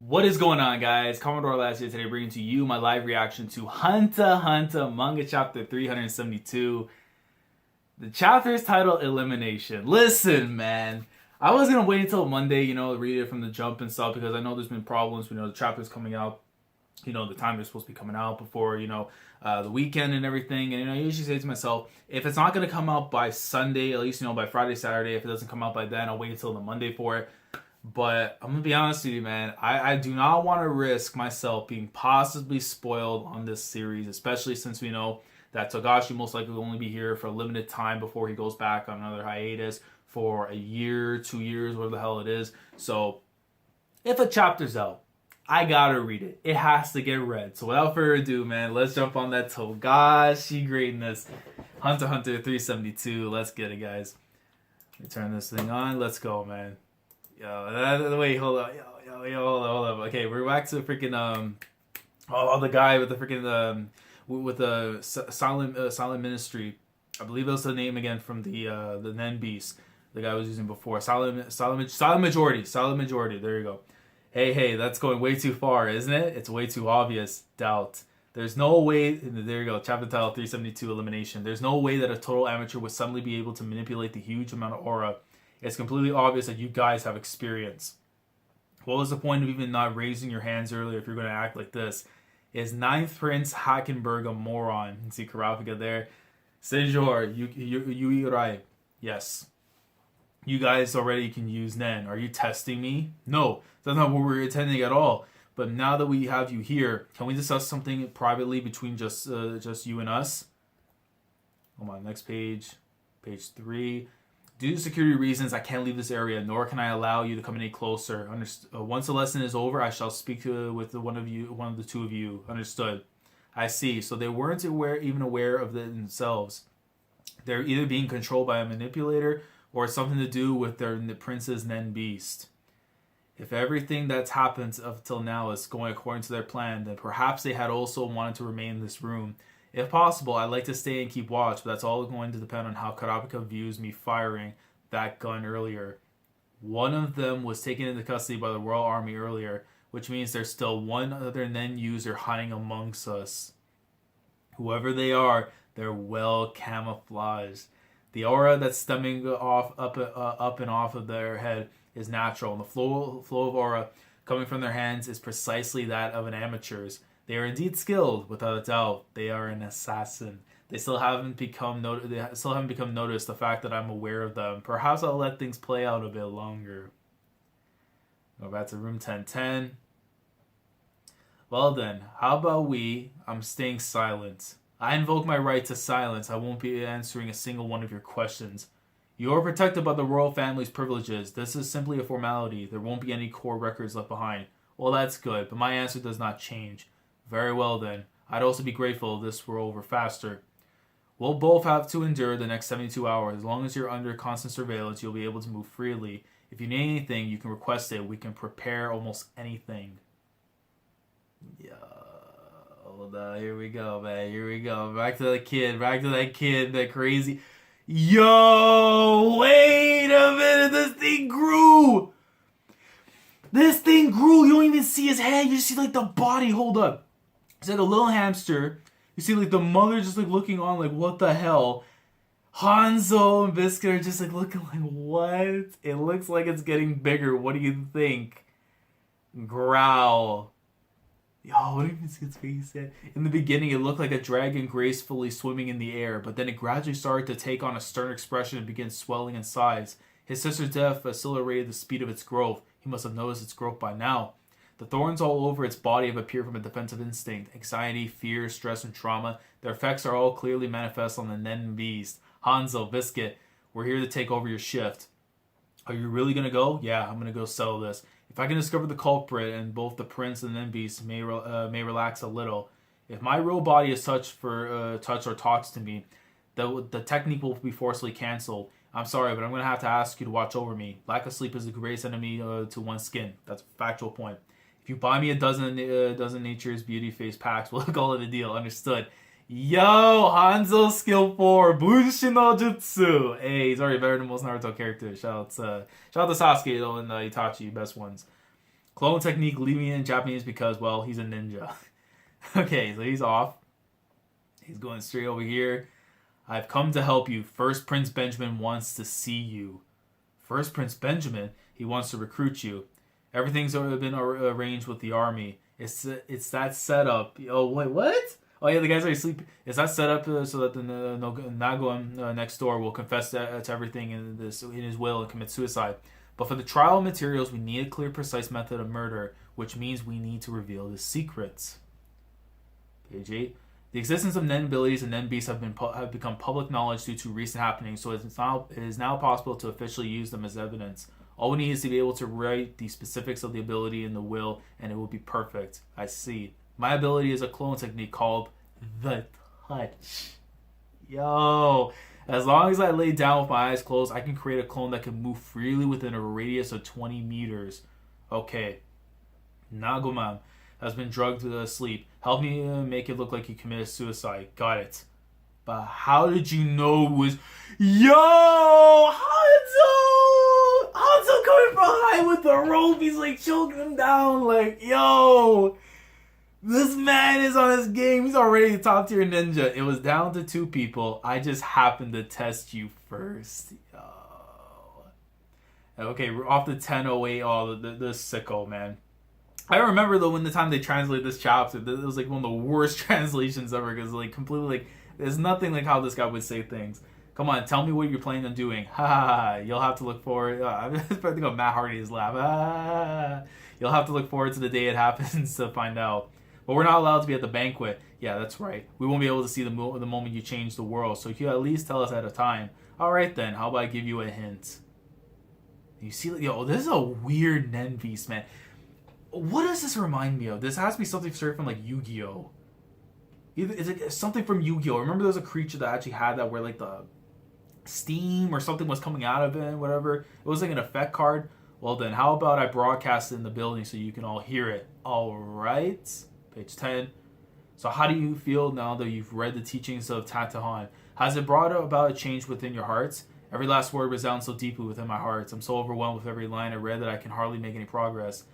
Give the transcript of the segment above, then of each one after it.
What is going on, guys? Commodore last year today, bringing to you my live reaction to Hunter x Hunter manga chapter 372. The chapter is titled Elimination. Listen, man, I was gonna wait until Monday, read it from the jump and stuff because I know there's been problems. The chapter's coming out, the time they're supposed to be coming out before, the weekend and everything. And I usually say to myself, if it's not gonna come out by Sunday, at least by Friday, Saturday. If it doesn't come out by then, I'll wait until the Monday for it. But I'm gonna be honest with you, man. I do not want to risk myself being possibly spoiled on this series, especially since we know that Togashi most likely will only be here for a limited time before he goes back on another hiatus for a year, 2 years, whatever the hell it is. So if a chapter's out, I gotta read it. It has to get read. So without further ado, man, let's jump on that Togashi greatness. Hunter x Hunter 372. Let's get it, guys. Let me turn this thing on. Let's go, man. Wait, hold up. Hold up. Okay, we're back to freaking the guy with the freaking with the silent ministry. I believe that's the name again from the Nen Beast. The guy I was using before. Silent majority. There you go. Hey, that's going way too far, isn't it? It's way too obvious. Doubt. There's no way. There you go. Chapter title 372 Elimination. There's no way that a total amateur would suddenly be able to manipulate the huge amount of aura. It's completely obvious that you guys have experience. What was the point of even not raising your hands earlier if you're going to act like this? Is Ninth Prince Halkenburg a moron? You see Kurapika there. Sejor, you right. Yes. You guys already can use Nen. Are you testing me? No, that's not what we're intending at all. But now that we have you here, can we discuss something privately between just you and us? Hold on, next page. Page 3. Due to security reasons, I can't leave this area, nor can I allow you to come any closer. Once the lesson is over, I shall speak with one of the two of you. Understood. I see. So they weren't even aware of it themselves. They're either being controlled by a manipulator or something to do with the Prince's Nen Beast. If everything that's happened up till now is going according to their plan, then perhaps they had also wanted to remain in this room. If possible, I'd like to stay and keep watch, but that's all going to depend on how Kurapika views me firing that gun earlier. One of them was taken into custody by the Royal Army earlier, which means there's still one other Nen user hiding amongst us. Whoever they are, they're well camouflaged. The aura that's stemming up and off of their head is natural, and the flow of aura coming from their hands is precisely that of an amateur's. They are indeed skilled, without a doubt. They are an assassin. They still haven't become noticed. The fact that I'm aware of them. Perhaps I'll let things play out a bit longer. Go back to room 1010. Well then, how about I'm staying silent. I invoke my right to silence. I won't be answering a single one of your questions. You are protected by the royal family's privileges. This is simply a formality. There won't be any core records left behind. Well, that's good, but my answer does not change. Very well then. I'd also be grateful if this were over faster. We'll both have to endure the next 72 hours. As long as you're under constant surveillance, you'll be able to move freely. If you need anything, you can request it. We can prepare almost anything. Yeah. Hold on. Here we go, man. Here we go. Back to that kid. That crazy. Yo! Wait a minute. This thing grew! You don't even see his head. You just see the body. Hold up. It's like a little hamster. You see the mother just looking on what the hell. Hanzo and Biscuit are just looking what? It looks like it's getting bigger. What do you think? Growl. Yo, what do you see its face at? In the beginning, it looked like a dragon gracefully swimming in the air, but then it gradually started to take on a stern expression and begin swelling in size. His sister's death accelerated the speed of its growth. He must have noticed its growth by now. The thorns all over its body have appeared from a defensive instinct. Anxiety, fear, stress, and trauma. Their effects are all clearly manifest on the Nen Beast. Hanzo, Biscuit, we're here to take over your shift. Are you really going to go? Yeah, I'm going to go settle this. If I can discover the culprit, and both the Prince and the Nen Beast may relax a little. If my real body is touched or talks to me, the technique will be forcibly cancelled. I'm sorry, but I'm going to have to ask you to watch over me. Lack of sleep is the greatest enemy to one's skin. That's a factual point. If you buy me a dozen Nature's Beauty Face packs, we'll call it a deal. Understood. Yo, Hanzo skill 4, Bushi no Jutsu. Hey, he's already better than most Naruto characters. Shout out to Sasuke though and Itachi, best ones. Clone technique leaving it in Japanese because, well, he's a ninja. Okay, so he's off. He's going straight over here. I've come to help you. First Prince Benjamin wants to see you. First Prince Benjamin? He wants to recruit you. Everything's already been arranged with the army. It's that setup. Oh, wait, what? Oh, yeah, the guy's already sleeping. It's that setup so that the Nagoan next door will confess to everything in his will and commit suicide. But for the trial materials, we need a clear, precise method of murder, which means we need to reveal the secrets. Page 8. The existence of Nen abilities and Nen beasts have become public knowledge due to recent happenings, so it is now possible to officially use them as evidence. All we need is to be able to write the specifics of the ability in the will, and it will be perfect. I see. My ability is a clone technique called the touch. Yo! As long as I lay down with my eyes closed, I can create a clone that can move freely within a radius of 20 meters. Okay. Nagoman has been drugged to sleep. Help me make it look like you committed suicide. Got it. But how did you know it was... Yo! Hanzo! Hanzo coming from behind with the rope. He's like choking him down. Like, yo! This man is on his game. He's already a top tier ninja. It was down to 2 people. I just happened to test you first. Yo. Okay, we're off to 10:08. Oh, the sicko, man. I remember though when the time they translated this chapter, it was like one of the worst translations ever because like completely like there's nothing like how this guy would say things. Come on, tell me what you're planning on doing. Ha ha ha. You'll have to look forward. I'm expecting a Matt Hardy's laugh. Ah, you'll have to look forward to the day it happens to find out. But we're not allowed to be at the banquet. Yeah, that's right. We won't be able to see the moment you change the world. So you at least tell us at a time. All right then. How about I give you a hint? You see, yo, this is a weird Nen Beast, man. What does this remind me of? This has to be something straight from like Yu-Gi-Oh. Either it's like something from Yu-Gi-Oh. Remember there was a creature that actually had that where like the steam or something was coming out of it, whatever. It was like an effect card. Well then, how about I broadcast it in the building so you can all hear it? All right. Page 10. So how do you feel now that you've read the teachings of Tatahan? Has it brought about a change within your hearts? Every last word resounds so deeply within my heart. I'm so overwhelmed with every line I read that I can hardly make any progress.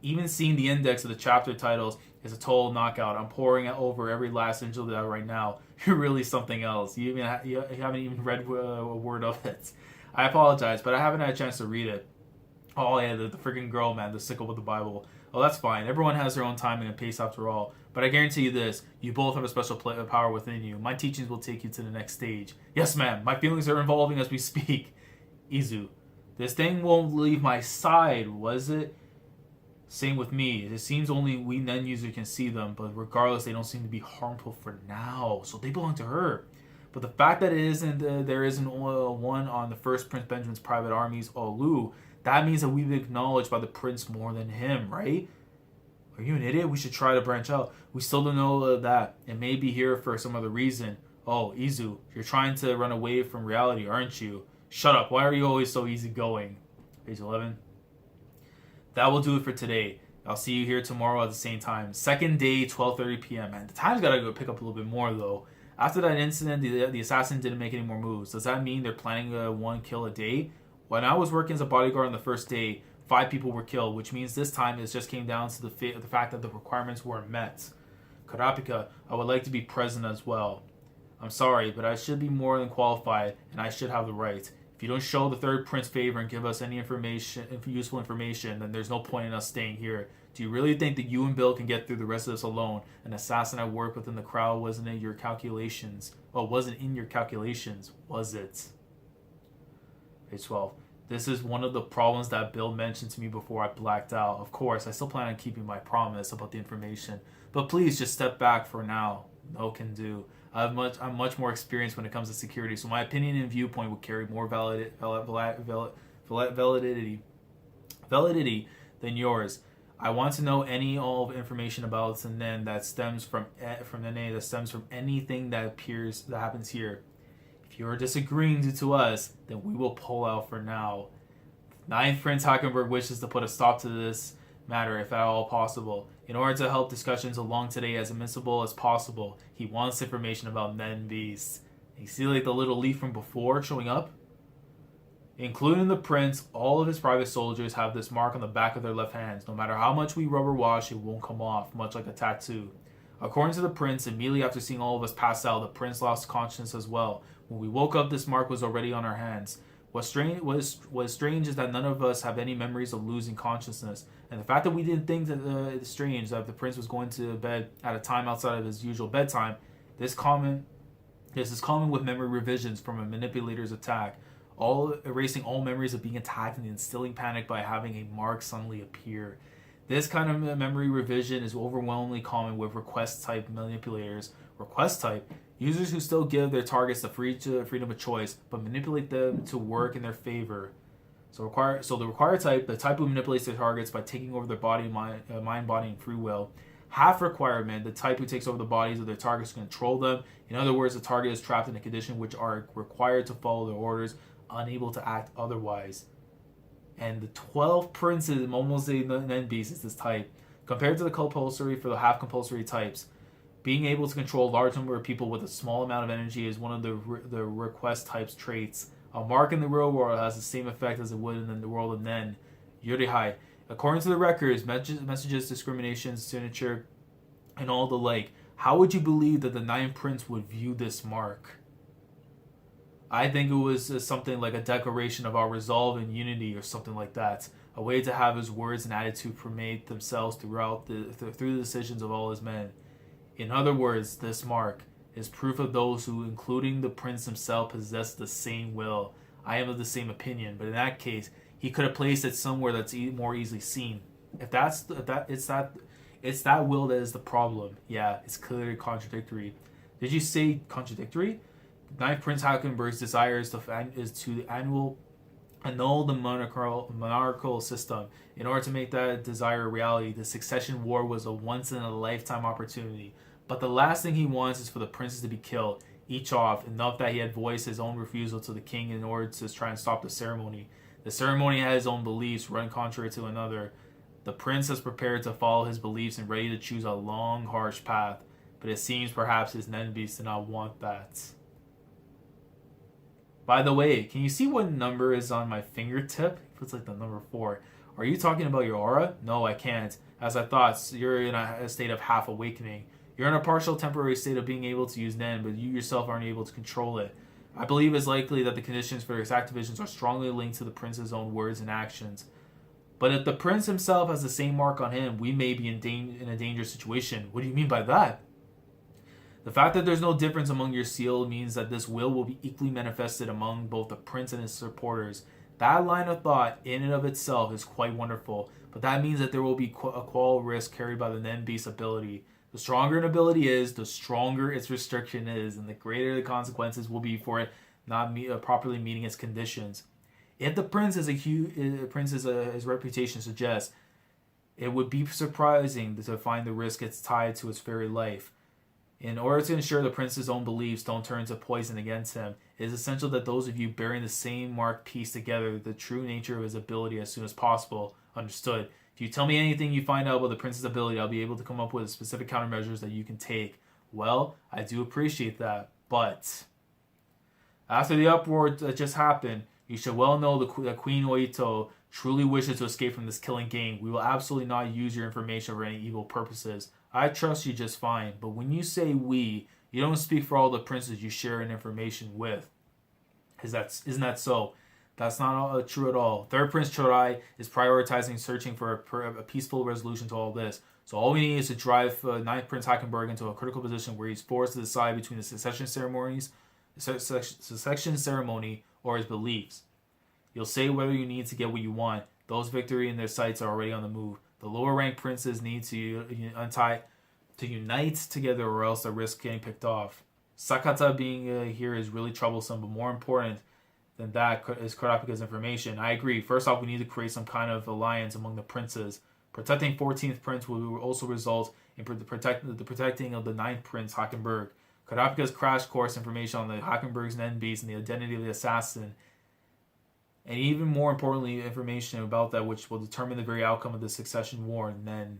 Even seeing the index of the chapter titles is a total knockout. I'm pouring over every last inch of that right now. You're really something else. You haven't even read a word of it. I apologize, but I haven't had a chance to read it. Oh yeah, the freaking girl, man, the sickle with the Bible. Oh, that's fine. Everyone has their own timing and pace after all. But I guarantee you this, you both have a special power within you. My teachings will take you to the next stage. Yes, ma'am. My feelings are evolving as we speak. Izu, this thing won't leave my side, was it? Same with me. It seems only we Nen users can see them, but regardless, they don't seem to be harmful for now. So they belong to her. But the fact that there isn't one on the first Prince Benjamin's private armies, Olu, that means that we've been acknowledged by the prince more than him, right? Are you an idiot? We should try to branch out. We still don't know that. It may be here for some other reason. Oh, Izu, you're trying to run away from reality, aren't you? Shut up. Why are you always so easygoing? Page 11. That will do it for today. I'll see you here tomorrow at the same time. Second day, 12:30 p.m. Man, the time's got to go pick up a little bit more, though. After that incident, the assassin didn't make any more moves. Does that mean they're planning one kill a day? When I was working as a bodyguard on the first day, 5 people were killed, which means this time it just came down to the fact that the requirements weren't met. Kurapika, I would like to be present as well. I'm sorry, but I should be more than qualified, and I should have the right. If you don't show the third prince favor and give us any useful information, then there's no point in us staying here. Do you really think that you and Bill can get through the rest of this alone? An assassin I work with in the crowd wasn't in your calculations. Oh, wasn't in your calculations, was it? Page 12. This is one of the problems that Bill mentioned to me before I blacked out. Of course, I still plan on keeping my promise about the information. But please just step back for now. No can do. I'm much more experienced when it comes to security, so my opinion and viewpoint will carry more validity than yours. I want to know all information about Nen that stems from anything that happens here. If you are disagreeing due to us, then we will pull out for now. Ninth Prince Halkenburg wishes to put a stop to this matter if at all possible. In order to help discussions along today as admissible as possible, he wants information about Nen Beast. You see like the little leaf from before showing up? Including the prince, all of his private soldiers have this mark on the back of their left hands. No matter how much we rubber wash, it won't come off, much like a tattoo. According to the prince, immediately after seeing all of us pass out, the prince lost consciousness as well. When we woke up, this mark was already on our hands. What's strange is that none of us have any memories of losing consciousness. And the fact that we didn't think that it's strange that the prince was going to bed at a time outside of his usual bedtime, this is common with memory revisions from a manipulator's attack, all erasing all memories of being attacked and instilling panic by having a mark suddenly appear. This kind of memory revision is overwhelmingly common with request type manipulators. Request type, users who still give their targets the freedom of choice, but manipulate them to work in their favor. So the required type, the type who manipulates their targets by taking over their body, mind, body, and free will. Half requirement, the type who takes over the bodies of their targets to control them. In other words, the target is trapped in a condition which are required to follow their orders, unable to act otherwise. And the 12 princes in Momoze Nen Beast is this type. Compared to the compulsory for the half compulsory types, being able to control a large number of people with a small amount of energy is one of the request type's traits. A mark in the real world has the same effect as it would in the world of Nen. Yurihai. According to the records, messages, discriminations, signature, and all the like, how would you believe that the Ninth Prince would view this mark? I think it was something like a declaration of our resolve and unity or something like that. A way to have his words and attitude permeate themselves through the decisions of all his men. In other words, this mark is proof of those who, including the prince himself, possess the same will. I am of the same opinion, but in that case, he could have placed it somewhere that's more easily seen. It's that will that is the problem. Yeah, it's clearly contradictory. Did you say contradictory? Ninth Prince Halkenburg's desire is to annul the monarchical system. In order to make that desire a reality, the succession war was a once-in-a-lifetime opportunity. But the last thing he wants is for the princes to be killed, each off, enough that he had voiced his own refusal to the king in order to try and stop the ceremony. The ceremony had his own beliefs, run contrary to another. The prince is prepared to follow his beliefs and ready to choose a long, harsh path. But it seems perhaps his Nen Beast did not want that. By the way, can you see what number is on my fingertip? It's like the number 4. Are you talking about your aura? No, I can't. As I thought, you're in a state of half awakening. You're in a partial temporary state of being able to use Nen, but you yourself aren't able to control it. I believe it's likely that the conditions for its activations are strongly linked to the prince's own words and actions. But if the prince himself has the same mark on him, we may be in a dangerous situation. What do you mean by that? The fact that there's no difference among your seal means that this will be equally manifested among both the prince and his supporters. That line of thought, in and of itself, is quite wonderful, but that means that there will be a qual risk carried by the Nen Beast ability. The stronger an ability is, the stronger its restriction is, and the greater the consequences will be for it not properly meeting its conditions. If the prince his reputation suggests, it would be surprising to find the risk it's tied to its very life. In order to ensure the prince's own beliefs don't turn into poison against him, it is essential that those of you bearing the same mark piece together the true nature of his ability as soon as possible. Understood. If you tell me anything you find out about the prince's ability, I'll be able to come up with specific countermeasures that you can take. Well, I do appreciate that, but after the uproar that just happened, you should well know that Queen Oito truly wishes to escape from this killing game. We will absolutely not use your information for any evil purposes. I trust you just fine, but when you say we, you don't speak for all the princes you share information with. Isn't that so? That's not true at all. Third Prince Chorai is prioritizing searching for a peaceful resolution to all this. So all we need is to drive Ninth Prince Halkenburg into a critical position where he's forced to decide between the succession ceremony or his beliefs. You'll say whether you need to get what you want. Those victory in their sights are already on the move. The lower ranked princes need to unite together or else they risk getting picked off. Sakata being here is really troublesome, but more important than that is Kurapika's information. I agree. First off, we need to create some kind of alliance among the princes. Protecting 14th Prince will also result in the protecting of the 9th Prince, Halkenburg. Kurapika's crash course information on the Halkenburg's Nen Beast and the identity of the assassin, and even more importantly, information about that which will determine the very outcome of the succession war. And then,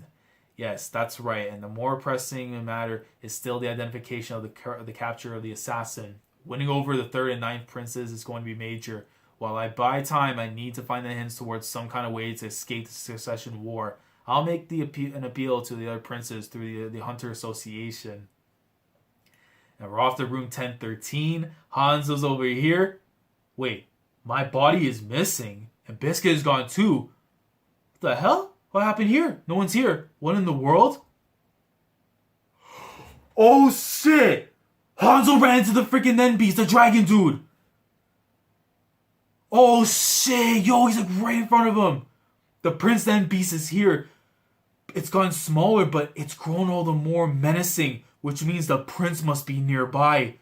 yes, that's right. And the more pressing matter is still the identification of the capture of the assassin. Winning over the 3rd and 9th princes is going to be major. While I buy time, I need to find the hints towards some kind of way to escape the succession war. I'll make an appeal to the other princes through the Hunter Association. And we're off to room 1013. Hanzo's over here. Wait, my body is missing. And Biscuit is gone too. What the hell? What happened here? No one's here. What in the world? Oh shit! Hanzo ran into the freaking Nen Beast, the dragon dude. Oh shit! Yo, he's like right in front of him. The Prince Nen Beast is here. It's gotten smaller, but it's grown all the more menacing, which means the prince must be nearby.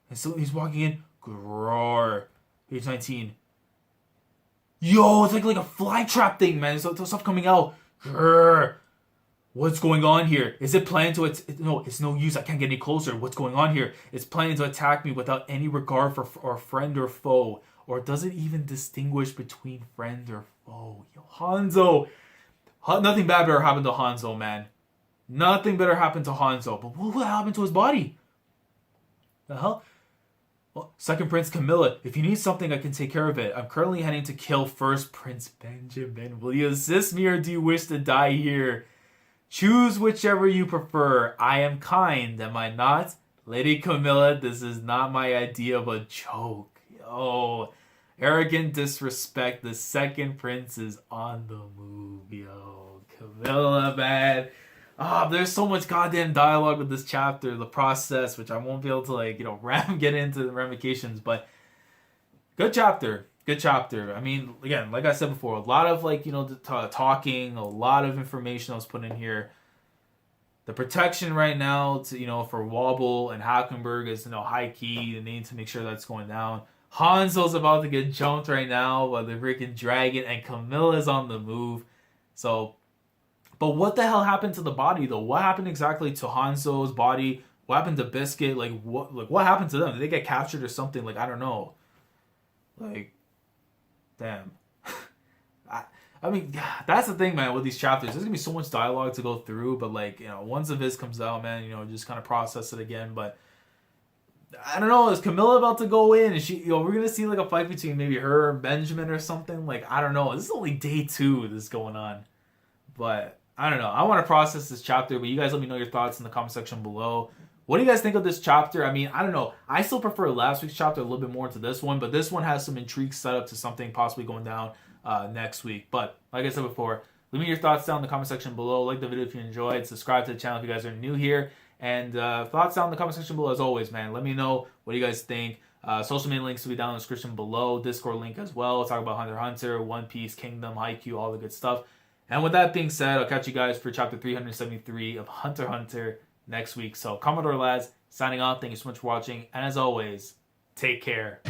And so he's walking in. Grrr. Page 19. Yo, it's like a fly trap thing, man. There's stuff coming out. Grrr. What's going on here? Is it planning to... No, it's no use. I can't get any closer. What's going on here? It's planning to attack me without any regard for friend or foe. Or does it even distinguish between friend or foe? Yo, Hanzo. Nothing bad better happened to Hanzo, man. Nothing better happened to Hanzo. But what happened to his body? The hell? Well, Second Prince Camilla, if you need something, I can take care of it. I'm currently heading to kill First Prince Benjamin. Will you assist me or do you wish to die here? Choose whichever you prefer. I am kind, am I not? Lady Camilla, this is not my idea of a joke. Yo, arrogant disrespect. The Second Prince is on the move, yo. Camilla, man. There's so much goddamn dialogue with this chapter, the process, which I won't be able to get into the ramifications, but good chapter. Good chapter. I mean, again, like I said before, a lot of talking, a lot of information I was put in here. The protection right now for Wobble and Halkenburg is high key. They need to make sure that's going down. Hanzo's about to get jumped right now by the freaking dragon, and Camilla's on the move. So, but what the hell happened to the body though? What happened exactly to Hanzo's body? What happened to Biscuit? What happened to them? Did they get captured or something? I don't know. Damn. I mean, that's the thing, man, with these chapters. There's going to be so much dialogue to go through, but, once the viz comes out, man, just kind of process it again. But, I don't know, is Camilla about to go in? Is she, we're going to see, a fight between maybe her and Benjamin or something? I don't know. This is only day 2 this is going on. But, I don't know. I want to process this chapter, but you guys let me know your thoughts in the comment section below. What do you guys think of this chapter? I mean, I don't know. I still prefer last week's chapter a little bit more to this one, but this one has some intrigue set up to something possibly going down next week. But like I said before, leave me your thoughts down in the comment section below. Like the video if you enjoyed. Subscribe to the channel if you guys are new here. And thoughts down in the comment section below as always, man. Let me know what you guys think. Social media links will be down in the description below. Discord link as well. We'll talk about Hunter x Hunter, One Piece, Kingdom, Haikyuu, all the good stuff. And with that being said, I'll catch you guys for chapter 373 of Hunter x Hunter next week. So Commodore lads, signing off. Thank you so much for watching. And as always, take care.